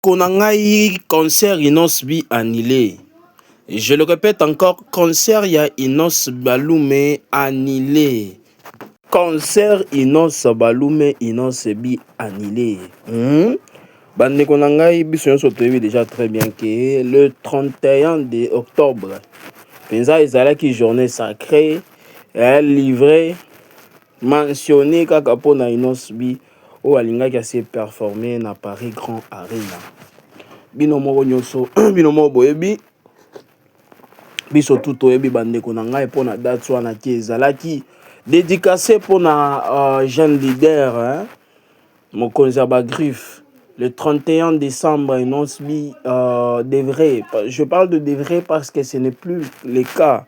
Konangai concert inosbi annulé. Je le répète encore, concert ya Inos Balume annulé. Concert Inos Balume Inos bi annulé. Bande Konangai biso nyonso toyebi déjà très bien que le 31 de octobre, penza ezalaki journée sacrée, livré, mentionné kaka pona Inos bi o alingaki ase performer na Paris Grand Arena. Bino moko nyonso bino moko boyebi biso tout oyebi bandeko na ngai pona date wana ki ezalaki dédicacé pona jeune leader mokonzi ya bagriffe le 31 décembre Inos bi devrait, je parle de devrait parce que ce n'est plus le cas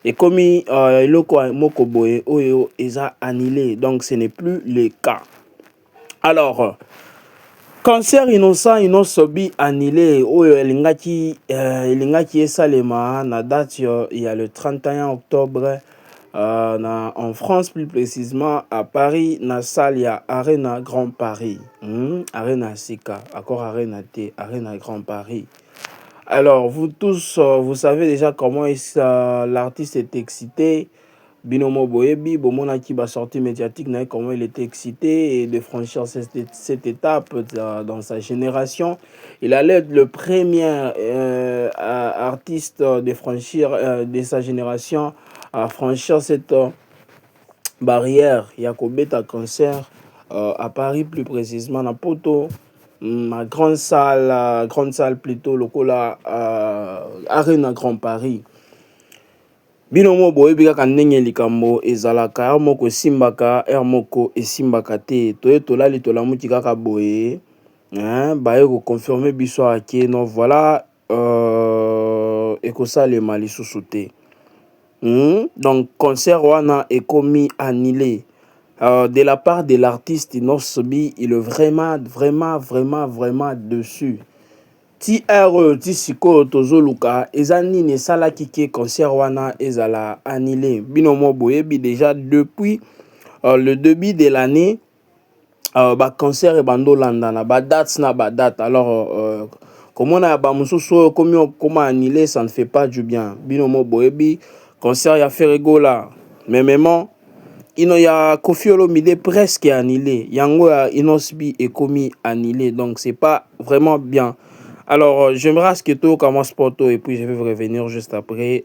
et comme eloko moko boye oyo eza annulé, donc ce n'est plus le cas. Alors concert innocent inosobi annulé oyo elingaki esalema na date il y a le 31 octobre en France, plus précisément à Paris, na salle ya Arena Grand Paris. Arena Sika, encore Arena T, Arena Grand Paris. Alors vous tous, vous savez déjà comment l'artiste est excité. Binomo Boyebi, Bomona qui va sortir médiatique, comment il était excité et de franchir cette étape dans sa génération. Il allait être le premier artiste de franchir de sa génération à franchir cette barrière. Yakobeta concert à Paris, plus précisément à Poto, ma grande salle plutôt, lokola Arena Grand Paris. Binomo boyebi kaka ndenge likambo ezalaka er moko esimbaka er moko esimbaka te toye tolali tolamuki kaka boye baye ko confirmer biso ake non voilà ekosalema lisusu te. Donc concert wana ekomi annulé de la part de l'artiste Inosbi. Il est vraiment dessus. Ti ti siko tozoluka ezani ne sala kike concert wana ezala annulé. Binomo boyebi déjà depuis le début de l'année ba concert et bando landana ba date na ba date. Alors comment na ba mususu comment annulé, ça ne fait pas du bien. Binomo boyebi concert ya Ferregola memement ino ya Koffi Olomide presque annulé. Yango ya Inosbi est commis annulé, donc c'est pas vraiment bien. Alors, j'aimerais ce que tout commence poto et puis je vais revenir juste après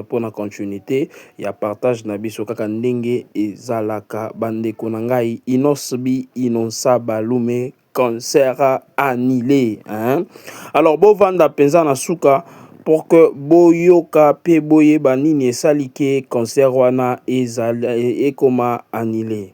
pour la continuité. Il y a partage nabiso kaka ndenge et zalaka bande konangai Inosbi Inonsa Balume concert annulé. Alors, bo vanda penza na suka pour que boyoka pe boye banini esalike concert wana et koma annulé.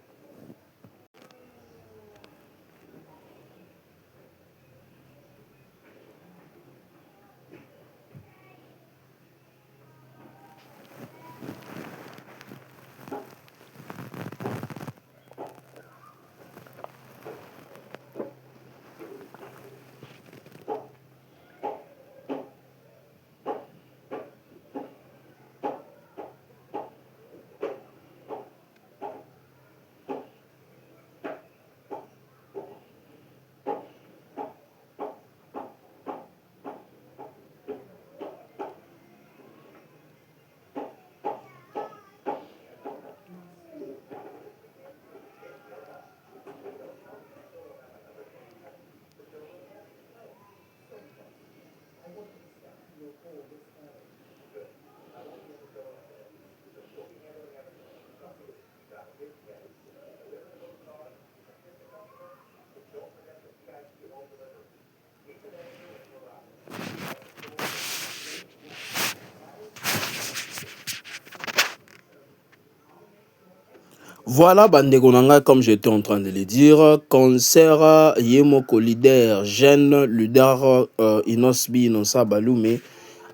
Voilà, Bandeko Nanga, comme j'étais en train de le dire, concert Yemoko leader, jeune leader Inosbi Inonsa Balume,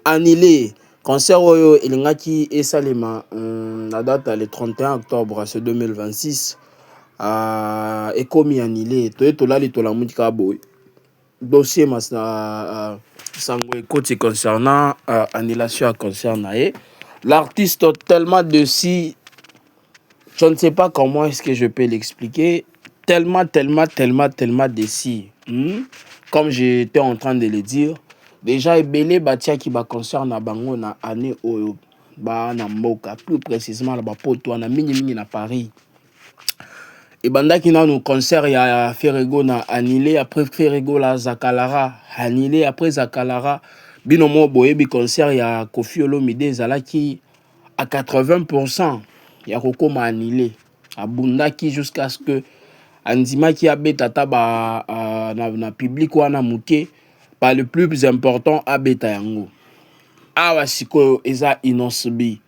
annulé. Concert Oyo Elingaki et Salima, la date le 31 octobre 2026, est commis annulé. Toyetolali Tolamutika Boy. Dossier Sangwe côté concernant annulation à concert nae. L'artiste tellement dessus. Je ne sais pas comment est-ce que je peux l'expliquer. Tellement décis. comme j'étais en train de le dire, déjà ebele batia qui ba concert na bango na année oyo ba na mboka, plus précisément la ba poto na mingi na Paris. Et bandaki na nous concert ya Ferrego na annulé, après Ferrego la Zakalara annulé, après Zakalara bino mo boyebi concert ya Koffi Olomide zalaki à 80% ya kokoma annulé, abundaki jusqu'à ce que andima qui abeta taba na public wana muke par le plus important abeta yango awa sikoyo eza inosbi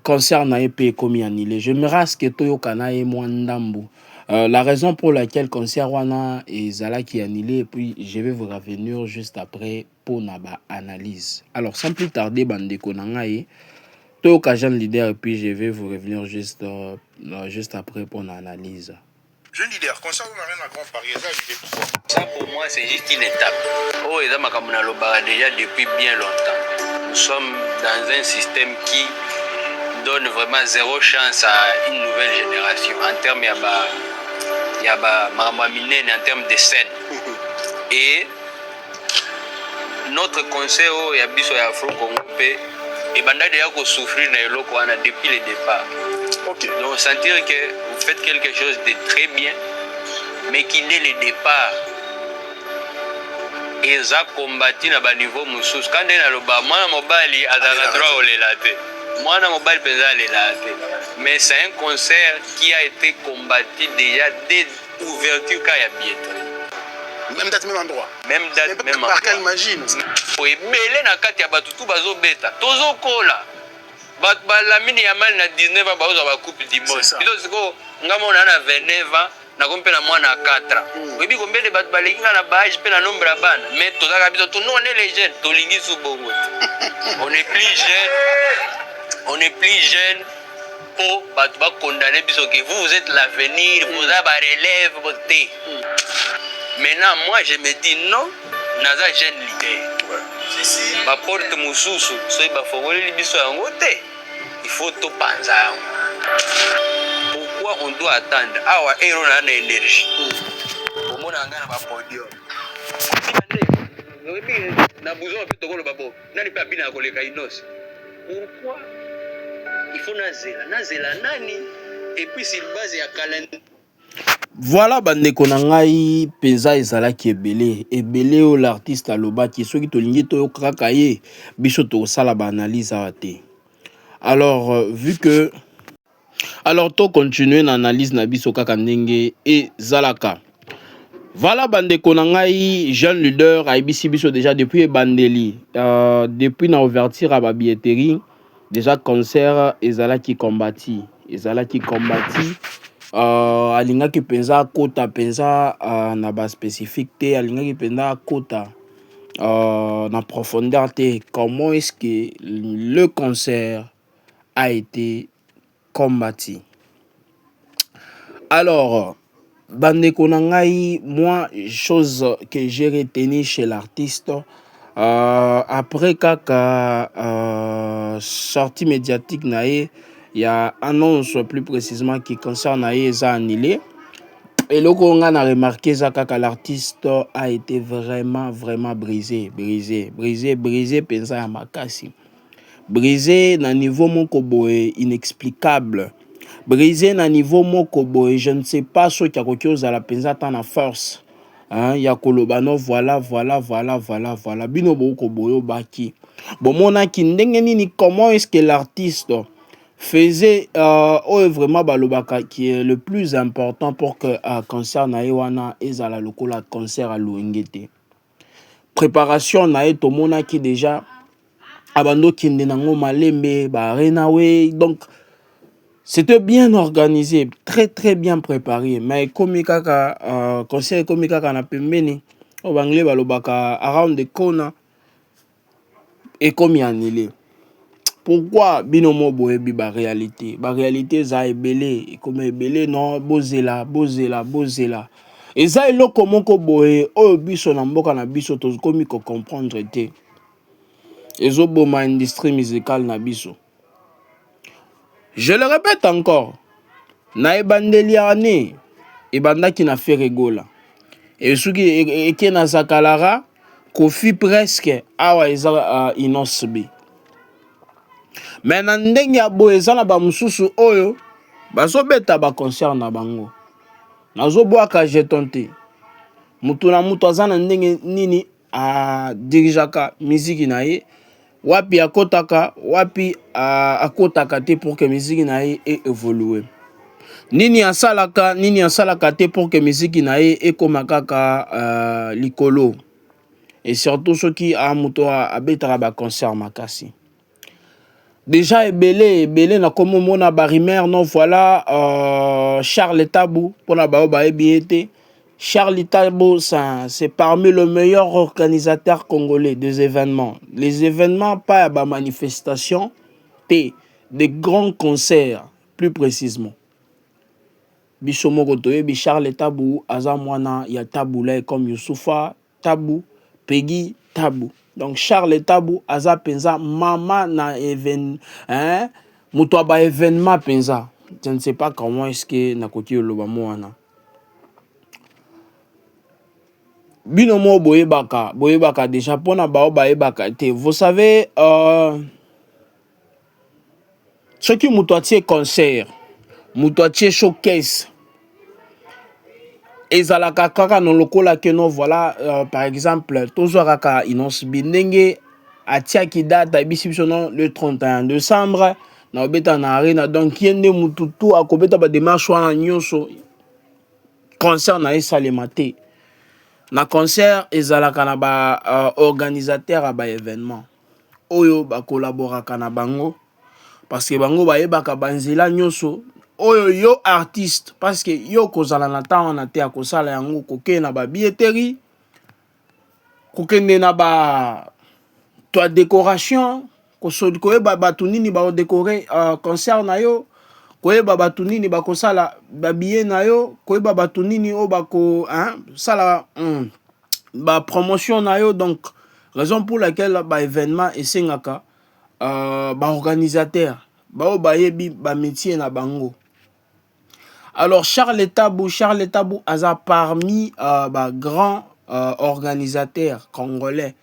concert na EP komi annulé. Je me rasque toyoka na ye mwandambu. La raison pour laquelle concert wana ezala qui annulé, et puis je vais vous revenir juste après pour naba analyse. Alors sans plus tarder bandeko nangaye toyoka jeune leader et puis je vais vous revenir juste après pour l'analyse. Jeune leader, concert on a rien à grand pari, ça pour moi c'est juste une étape. Oh et makamuna lobara déjà depuis bien longtemps. Nous sommes dans un système qui donne vraiment zéro chance à une nouvelle génération en termes en termes de scène. Et notre concert au Yabiso et Afro-Congo et banda déjà qu'on souffrir depuis le départ. Okay. Donc sentir que vous faites quelque chose de très bien, mais qui dès le départ et ça combattu à niveau moussous. Quand on a le bas, moi mobile a droit au lélate. Moi mobile pesa lélate. Mais c'est un concert qui a été combattu déjà dès l'ouverture quand il y a billetterie. Même date, même endroit. Même date, même endroit. Par quelle imagine? Oui, mais là, na kati ya batutu bazo beta. Tozo kola. La mini ya mal na 19 ans bazo ba coupe dimanche. Pito siko ngamo na 29 ans na kompe na mwana 4. Oui, bi combien de bat balinga na baage pe na nombre ya bana. Mais tozaka biso tout nous on est les jeunes, tolingi sou bongo. On est plus jeune. On est plus jeune. Pour ba condamner biso que vous êtes l'avenir, vous avez ba relève voter. Maintenant, moi, je me dis non, naza jeune leader. Ma porte mususu, soy ba fogoli biso yango te. Il faut tout penser. Pourquoi on doit attendre? Awa ero na énergie. Au monde anga na ba podium. Na besoin de tokolo babo. Nani pa bina koleka inos. Pourquoi? Il faut nazela nani et puis c'est base ya calendrier. Voilà bandeko na ngai penza ezalaki ebele o l'artiste alobaki soki tolingi toyokaka ye biso tosala ba analyse awa te. Alors vu que to continuer na analyse na biso kaka ndenge ezalaka. Voilà bandeko na ngai jeune leader aibisi biso déjà depuis bandeli depuis na ouverture à ba billetterie déjà concert ezalaki combattu alingaki penza kota penza na ba spécifique te alingaki penza kota na profondeur te. Comment est-ce que le concert a été combattu? Alors bandeko na ngai, moi chose que j'ai retenu chez l'artiste après kaka sortie médiatique nae, il y a annonce plus précisément qui concerne Aïeza annulé. Et le on a remarqué ça que l'artiste a été vraiment brisé, pensa à makasi. Brisé na niveau moko boy inexplicable. Brisé na niveau moko boy, je ne sais pas ce qui a quelque à la pensa tant na force. Hein, ya kolobano voilà. Bino boko boyo baki. Bon mona ki ndenge nini comment est-ce que l'artiste faisait vraiment balobaka qui est le plus important pour que concert na ewana ezala lokola concert à Louengete. Préparation na to mona ki déjà abando kinde nango malembe ba renawe, donc c'était bien organisé, très bien préparé, mais comme kaka concert comme kaka na pembeni au banglais balobaka around the corner et comme annulé. Pourquoi binomo boyebi ba réalité za ebele comme ebele non bozela et ça eloko moko boye oyo biso na mboka na biso to komi ko comprendre te ezoboma industrie musicale na biso. Je le répète encore, na ebandeli ane ebandaki na Ferrego la et ce qui est na Zakalara Kofi presque awa eza Inos B. Mais na ndenge ya boye eza na ba mususu oyo bazobeta ba concert na bango. Nazobwaka jeton te. Mutu na mutu aza na ndenge nini a dirijaka miziki na ye. Wapi akotaka, wapi akotaka te pour que miziki na ye évolue. Nini asalaka te pour que miziki na ye ekoma kaka likolo. Et surtout ceux qui a mutu abetaka ba concert makasi. Déjà ebele na komo mona barimer non voilà Charles Tabou pour la baoba ebiete. Charles Tabou c'est parmi les meilleurs organisateurs congolais des événements. Les événements pas à manifestation, des grands concerts plus précisément. Bishomo Toyebi Charles Tabou azamwana ya Tabou là comme Youssoufa Tabou Peggy Tabou. Donc Charles Tabou aza penza mama na événement hein muto ba événement penza. Je ne sais pas comment est-ce que nakoti loba mwana. Binomo boyebaka déjà pona ba boyebaka te. Vous savez ce qui muto atie concert, muto atie showcase. Ezalaka kaka no lokola ke no voilà par exemple toujours kaka Inos Binenge atiaki date biso le 31 décembre na obeta na arena donc yende mututu akobeta ba démarche wana nyonso concert na esalema te na concert ezalaka na ba organisateur ba événement oyo ba collaboraka na bango parce que bango bayebaka banzela nyonso oyo yo artiste parce que yo kozala na temps na te akosala yango koke na ba billetterie kokende na ba toi décoration koyeba batu nini ba décorer concert na yo koyeba batu nini ba kosala ba billet na yo koyeba batu nini o ba ko sala ba promotion na yo donc raison pour laquelle ba événement esengaka ba organisateur ba bayebi ba métier na bango. Alors Charles Tabou aza parmi bah, grands organisateurs congolais.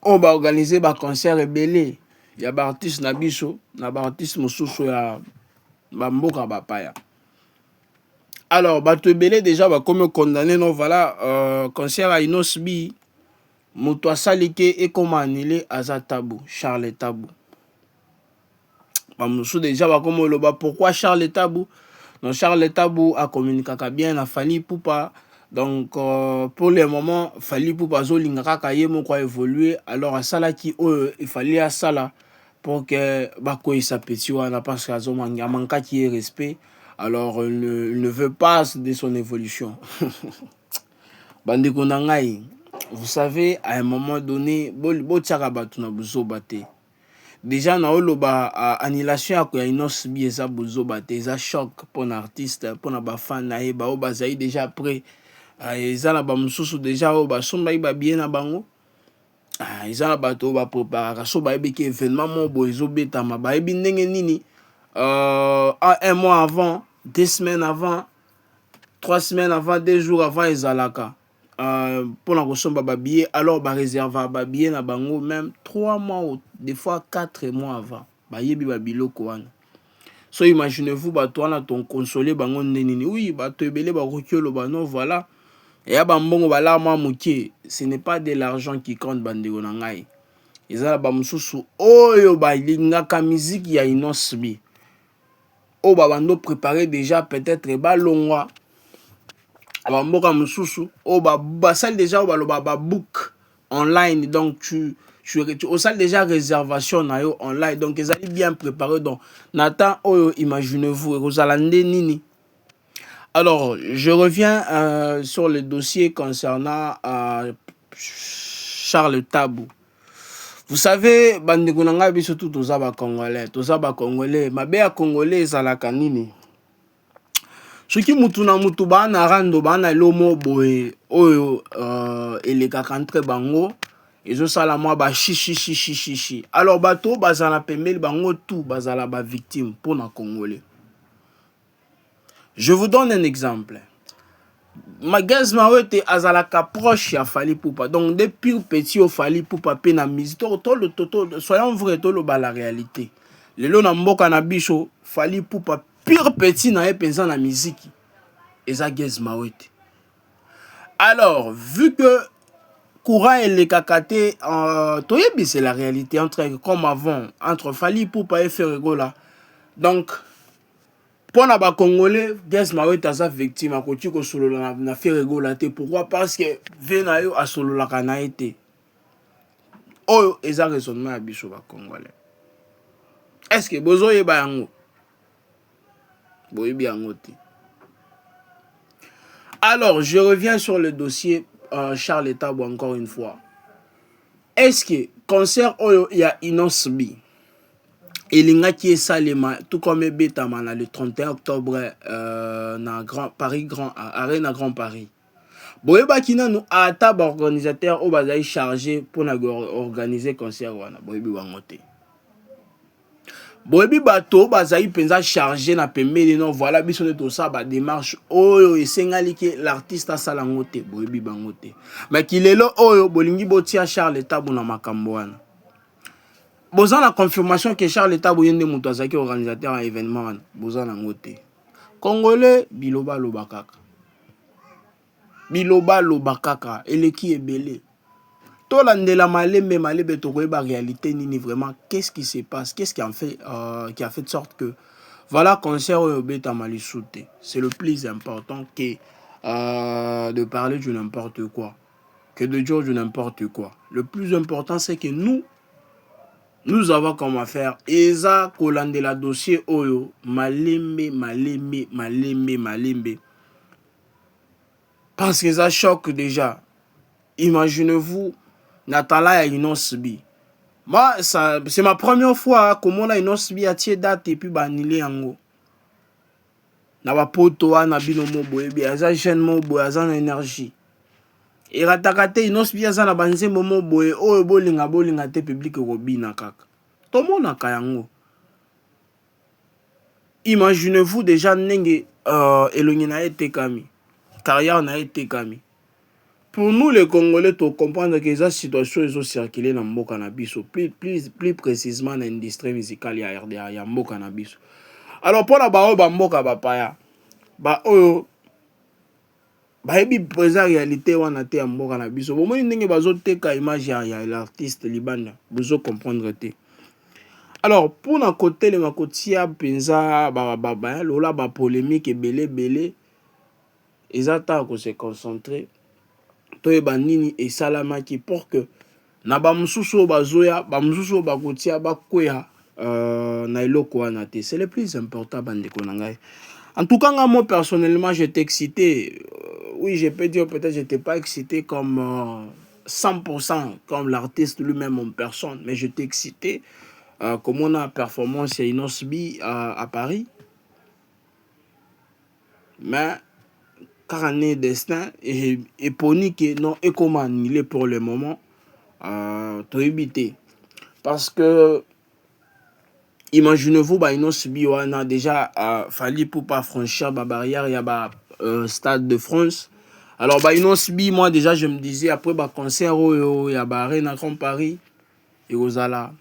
On va organiser bah, concert rebelle. Il y a des artistes nabiso, il y a des artistes mosusu ya bamboka bapaya. Alors bah rebelle déjà bah comme condamné non voilà concert à Inos B. Muto salike et comme annulé aza Tabou, Charles Tabou. Bah mosusu déjà bah comme le bah pourquoi Charles Tabou? Donc Charles Tabou a communiqué bien à Fally Poupa. Donc pour le moment, Fally Poupa zolingaka kaye moko évoluer. Alors à sala qui il fallait à sala pour que bako il s'appétit wana parce que azomanga manka qui est respect. Alors il ne veut pas de son évolution. Bandeko nangai, vous savez à un moment donné, bo tiaka batu na buzo bate. Déjà na oloba annulation ya Inos B eza bozo bate eza choc pour un artiste pour na ba fan na ye ba o bazai déjà prêt eza na ba mususu déjà o ba somba ba bien na bango eza na bato ba préparer so ba ebiki événement mo bo ezo betama ba ebi ndenge nini un mois avant 2 semaines avant 3 semaines avant 2 jours avant ezalaka pour la kosomba ba billet alors ba réserver ba billet na bango même 3 mois ou des fois 4 mois avant ba yebi ba biloko wana so imaginez-vous ba toi na ton consoler bango ndenini oui ba to ebele ba kokiolo ba non voilà et ya ba mbongo ba la ma mukie ce n'est pas de l'argent qui compte bandeko na ngai ezala ba mususu oyo ba lingaka musique ya Inos B o ba bando préparer déjà peut-être ba longwa abamboka mususu o ba salle déjà ba book online donc tu au salle déjà réservation na yo online donc ils allaient bien préparé donc Nathan oyo imaginez-vous Rosalande nini. Alors je reviens sur le dossier concernant Charles Tabou. Vous savez bandeko nanga biso tout toza ba congolais mabe ya congolais ezalaka nini. Soki mutu na mutu bana rando bana lomo boye oyo elekaka entre bango ezo sala mwa ba chichi alors bato bazala pembeli bango tout bazala ba victime pour na congolais. Je vous donne un exemple. Gaz Mawete azalaka proche ya Fally Ipupa. Donc depuis petit au Fally Ipupa pe na musique. Soyons vrais tolo ba la réalité. Lelo na mboka na biso Fally Ipupa pire petit na penza na musique. Eza Gaz Mawete. Alors, vu que courant et les kakate, c'est la réalité entre comme avant entre Fally Ipupa et Ferregola. Donc pour na ba Congolais, Gaz Mawete aza victime a koti ko solo na Ferregola te. Pourquoi? Parce que vena yo a solo la kana été. Oh, eza raisonnement à biso ba Congolais. Est-ce que bozo yeba yango? Boyebi yango te. Alors, je reviens sur le dossier Charles Etabo encore une fois. Est-ce que concert oyo ya Inos B Elinga qui est Salema, tout comme Betamana le 31 octobre na Paris Grand Arena Grand Paris. Boyeba kina nous ata ba organisateur o bazai chargé pour na organiser concert wana boyebi wangote. Boyebi bato bazai penza chargé na pembele non voilà biso de tout ça ba démarche oyo esengali ke l'artiste asala ngote boyebi bangote. Mais kilelo oyo bolingi botia Charles Etabo na makambo wana. Boza la confirmation que Charles Etabo yende muto azaki organisateur à événement boza na ngote. Congolais biloba lobakaka. Biloba lobakaka eleki ebele. Tolandela malembe malebe tokoyeba réalité nini vraiment qu'est-ce qui se passe, qu'est-ce qui a fait de sorte que voilà concert au beta malisute. C'est le plus important que de parler de n'importe quoi, que de dire de n'importe quoi. Le plus important c'est que nous avons comment faire. Eza kolandela dossier oyo malembe. Parce que ça choque déjà. Imaginez-vous Natala et Inos B. Moi, c'est ma première fois comment la Inos B a tiré date et puis banilé yango. Na ba poto na bino mo boyebi aza jeune mo boye aza na énergie. Et ratakate Inos B aza na banze mo boye oyo bolinga te public robina kaka. Tout le monde a kayango. Imaginez-vous déjà nenge elongi na été kami. Carrière na été kami. Pour nous les Congolais, tu comprends que cette situation est circulée dans le cannabis, plus précisément dans l'industrie musicale ya RDA, ya mbo cannabis. Alors pour la bao ba mboka bapaya, ba oyo ba ebi présent réalité wana te ya mbo cannabis. Bon moi ndenge bazo teka image ya l'artiste libanda, vous comprendre te. Alors pour na côté le makotia penza ba lola ba polémique belé ezata ko se concentrer. Toyeba nini et salamaki pour que na ba mususu bazoya ba mususu bakotia bakwea na eloko wana te. C'est le plus important bandeko na ngai. En tout cas moi personnellement j'étais excité. Oui, je peux dire peut-être j'étais pas excité comme 100% comme l'artiste lui-même en personne, mais j'étais excité comme on a performance chez Inos B à Paris. Mais car année destin et poni que non et comment il est pour le moment to éviter parce que imaginez-vous ba Inos B on a déjà fallu pour pas franchir la barrière il y a ba Stade de France. Alors ba Inos B moi déjà je me disais après ba concert il y a ba Arena Grand Paris et Ozala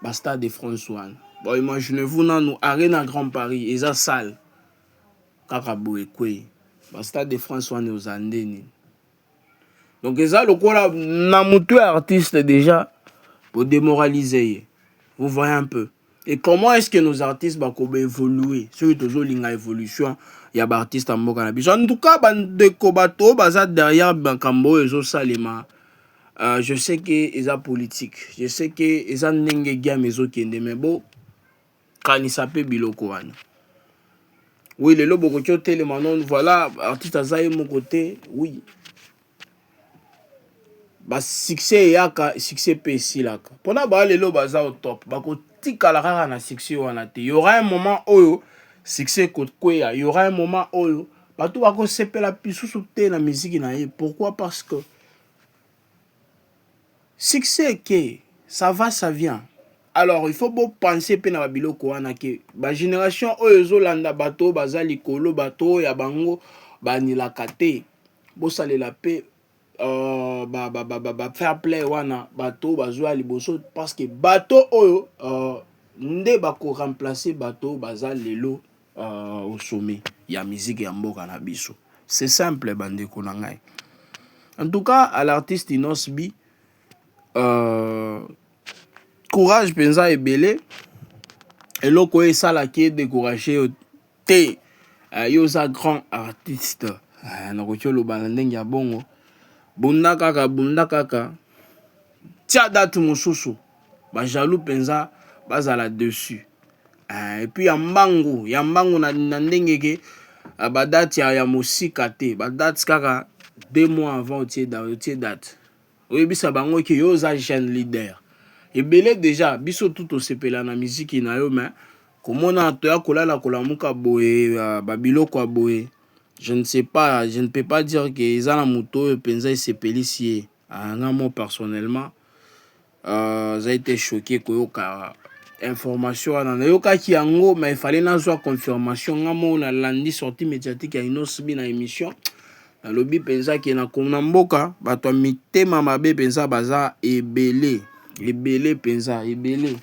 ba Stade de France one. Bon imaginez-vous nous Arena Grand Paris et ça salle kakaboué quoi. Stade de France on est aux Andes. Donc ça le quoi là na mutu artiste déjà pour démoraliser. Vous voyez un peu. Et comment est-ce que nos artistes va évoluer? Sur toujours l'inga évolution, il y a des artistes en mot cannabis. En tout cas, de Kobato, bazar derrière Bankambo et Salema. Je sais que ils ont politique. Je sais que ils ont n'engagé game les autres qui mais bon quand il s'appelle Biloko. Oui, les lobes qui ont télémanon, voilà, artiste Azaï mon côté, oui. Bah succès yaka succès PC là. Pendant bah les lobes au top, bah ko tika la rara na succès wana te. Il y aura un moment où succès côté quoi, il y aura un moment où bah tout va ko sepe la puissance sous la musique na. Pourquoi? Parce que succès que ça va ça vient. Alors il faut beau penser pe na biloko wana ke ba génération oyo zolanda bato bazali kolo bato ya bango banilaka te bosalela pe fair play wana bato bazwa liboso parce que bato oyo nde bako remplacer bato baza lelo au sommet ya musique ya mboka na biso. C'est simple bandeko na ngai. En tout cas à l'artiste Inos B courage penza ebele eloko esalaki décourager te yo za grand artiste na kotiolo bana ndenge ya bongo bunda kaka tia date mosusu ba jaloux penza bazala dessus et puis ya mbangu na ndenge ke ba date ya musika te ba date kaka 2 mois avant tie date oyebisa bango ke yo za jeune leader ebele déjà biso tout osepela na musique na yo mais komona to ya kolala kolamuka boye babiloko ya boye. Je ne sais pas, je ne peux pas dire que Zana Muto penza esepelisi moi personnellement j'ai été choqué koyoka information na yoka ki yango mais il fallait nazwa confirmation ngamo na landi sortie médiatique ya Inos B na émission na lobby penza ki na kona mboka bato mitema mabe penza baza ebele penza ebele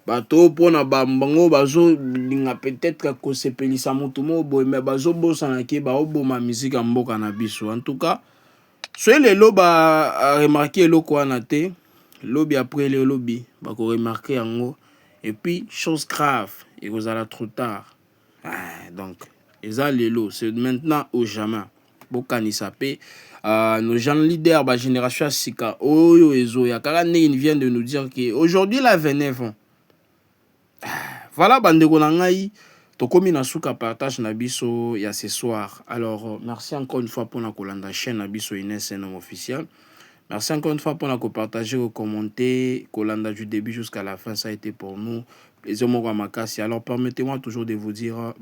bato pona bango bazo linga peut-être ko sepelisa mutu mo boy mais bazo bosana ke ba oboma musique ya mboka na biso. En tout cas soyez les loba remarquer loko wana te lobby après le lobby bako remarquer yango et puis chose grave et vous allez trop tard donc eza lelo c'est maintenant ou jamais bokanisa pe nos jeunes leaders ba génération sika oyo ezo ya kaka ne vient de nous dire que aujourd'hui la 29 ans. Voilà bandeko na ngai tokomi na suka partage na biso ya ce soir. Alors merci encore une fois pour la kolanda chaîne na biso Ines nom officiel. Merci encore une fois pour la partager, commenter, kolanda du début jusqu'à la fin, ça a été pour nous plaisir mon makasi. Alors permettez-moi toujours de vous dire